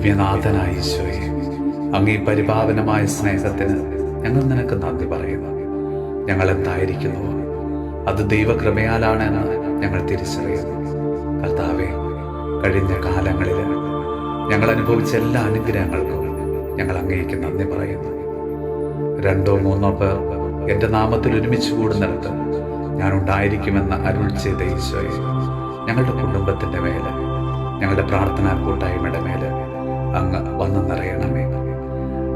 ദിവ്യനാഥനായ ഈശോയെ, അങ്ങ് ഈ പരിപാവനമായ സ്നേഹത്തിന് ഞങ്ങൾ നിനക്ക് നന്ദി പറയുന്നു. ഞങ്ങൾ എന്തായിരിക്കുന്നുവോ അത് ദൈവകൃപയാലാണെന്ന് ഞങ്ങൾ തിരിച്ചറിയുന്നു. കർത്താവേ, കഴിഞ്ഞ കാലങ്ങളിൽ ഞങ്ങൾ അനുഭവിച്ച എല്ലാ അനുഗ്രഹങ്ങൾക്കും ഞങ്ങൾ അങ്ങേക്ക് നന്ദി പറയുന്നു. 2-3 പേർ എൻ്റെ നാമത്തിൽ ഒരുമിച്ച് കൂടുന്നിടത്ത് ഞാൻ ഉണ്ടായിരിക്കുമെന്ന് അരുൾ ചെയ്ത ഈശോയെ, ഞങ്ങളുടെ കുടുംബത്തിൻ്റെ മേലെ, ഞങ്ങളുടെ പ്രാർത്ഥനാ കൂട്ടായ്മയുടെ മേലെ അങ്ങ് വന്നു നിറയണമേ.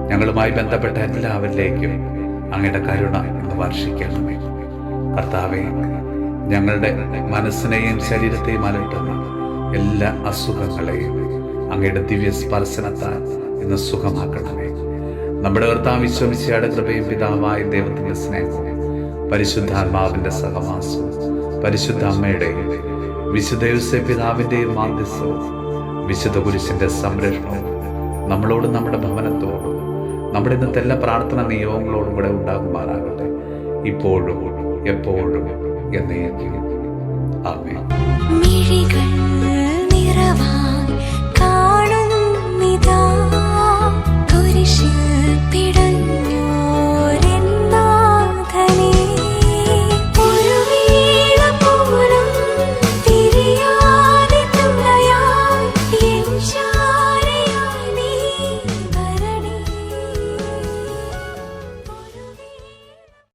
ഞങ്ങളുമായി ബന്ധപ്പെട്ട എല്ലാവരിലേക്കും അങ്ങയുടെ കരുണ ഇന്ന് വർഷിക്കണമേ. കർത്താവേ, ഞങ്ങളുടെ മനസ്സിനെയും ശരീരത്തെയും അലട്ടുന്ന എല്ലാ അസുഖങ്ങളെയും അങ്ങയുടെ ദിവ്യ സ്പർശനത്താൽ ഇന്ന് സുഖമാക്കണമേ. നമ്മുടെ കർത്താവ് ഈശോമിശിഹായുടെ കൃപയും പിതാവായ ദൈവത്തിൻ്റെ സ്നേഹവും പരിശുദ്ധാത്മാവിൻ്റെ സഹവാസവും പരിശുദ്ധ അമ്മയുടെയും വിശുദ്ധ യോസേപ്പ് പിതാവിൻ്റെയും മാധ്യസ്ഥവും വിശുദ്ധ കുരിശിൻ്റെ സംരക്ഷണവും നമ്മളോടും നമ്മുടെ ഭവനത്തോടും നമ്മുടെ ഇന്നത്തെ എല്ലാ പ്രാർത്ഥനാ നിയോഗങ്ങളോടും കൂടെ ഉണ്ടാകുമാറാകട്ടെ, ഇപ്പോഴും എപ്പോഴും എന്നേക്കും. ആമേൻ.